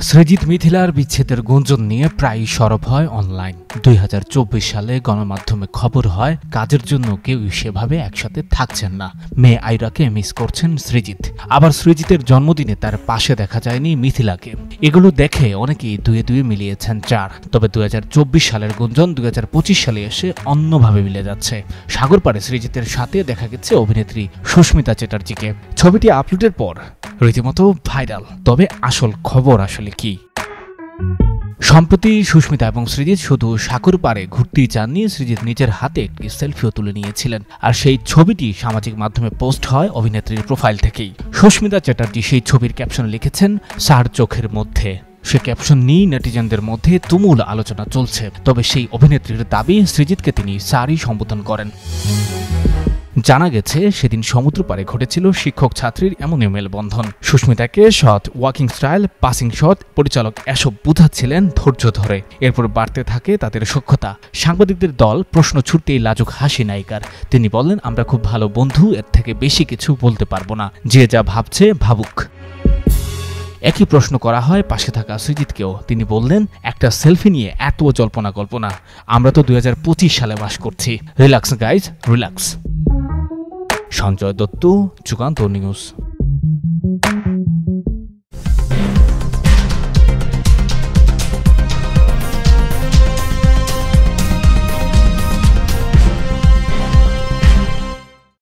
সৃজিত মিথিলার বিচ্ছেদের গুঞ্জন নিয়ে প্রায়ই সরব হয় অনলাইন। 2024 সালে গণমাধ্যমে খবর হয় কাজের জন্য কেউ সেভাবে একসাথে থাকছেন না। মেয়ে আইরাকে মিস করছেন সৃজিত। আবার সৃজিতের জন্মদিনে তার পাশে দেখা যায়নি মিথিলাকে। এগুলো দেখে অনেকেই দুয়ে দুয়ে মিলিয়েছেন 4। তবে 2024 সালের গুঞ্জন 2025 সালে এসে অন্যভাবে মিলে যাচ্ছে। সাগরপাড়ে সৃজিতের সাথে দেখা গেছে অভিনেত্রী সুস্মিতা চ্যাটার্জিকে। ছবিটি আপলোডের পর রীতিমতো ভাইরাল। তবে আসল খবর আসলে কি? সম্প্রতি সুস্মিতা এবং সৃজিত শুধু সাগর পাড়ে ঘুরতেই চাননি, সৃজিত নিজের হাতে একটি সেলফিও তুলে নিয়েছিলেন। আর সেই ছবিটি সামাজিক মাধ্যমে পোস্ট হয় অভিনেত্রীর প্রোফাইল থেকেই। সুস্মিতা চ্যাটার্জি সেই ছবির ক্যাপশন লিখেছেন সার চোখের মধ্যে। সে ক্যাপশন নিয়ে নেটিজেনদের মধ্যে তুমুল আলোচনা চলছে। তবে সেই অভিনেত্রীর দাবি সৃজিতকে তিনি স্যারই সম্বোধন করেন। জানা গেছে সেদিন সমুদ্র পাড়ে ঘটেছিল শিক্ষক ছাত্রীর এমনই মেলবন্ধন। সুস্মিতাকে shot, walking style, passing shot পরিচালক এসব বুঝাচ্ছিলেন ধৈর্য ধরে। এরপর বাড়তে থাকে তাদের সখ্যতা। সাংবাদিকদের দল প্রশ্ন ছুটতেই লাজুক হাসি নায়িকার। তিনি বললেন, আমরা খুব ভালো বন্ধু, এর থেকে বেশি কিছু বলতে পারবো না। যে যা ভাবছে ভাবুক। একই প্রশ্ন করা হয় পাশে থাকা সৃজিতকেও। তিনি বললেন, একটা সেলফি নিয়ে এত জল্পনা কল্পনা, আমরা তো 2025 সালে বাস করছি। Relax guys, relax. Sanjay Dutt, Jugantor news.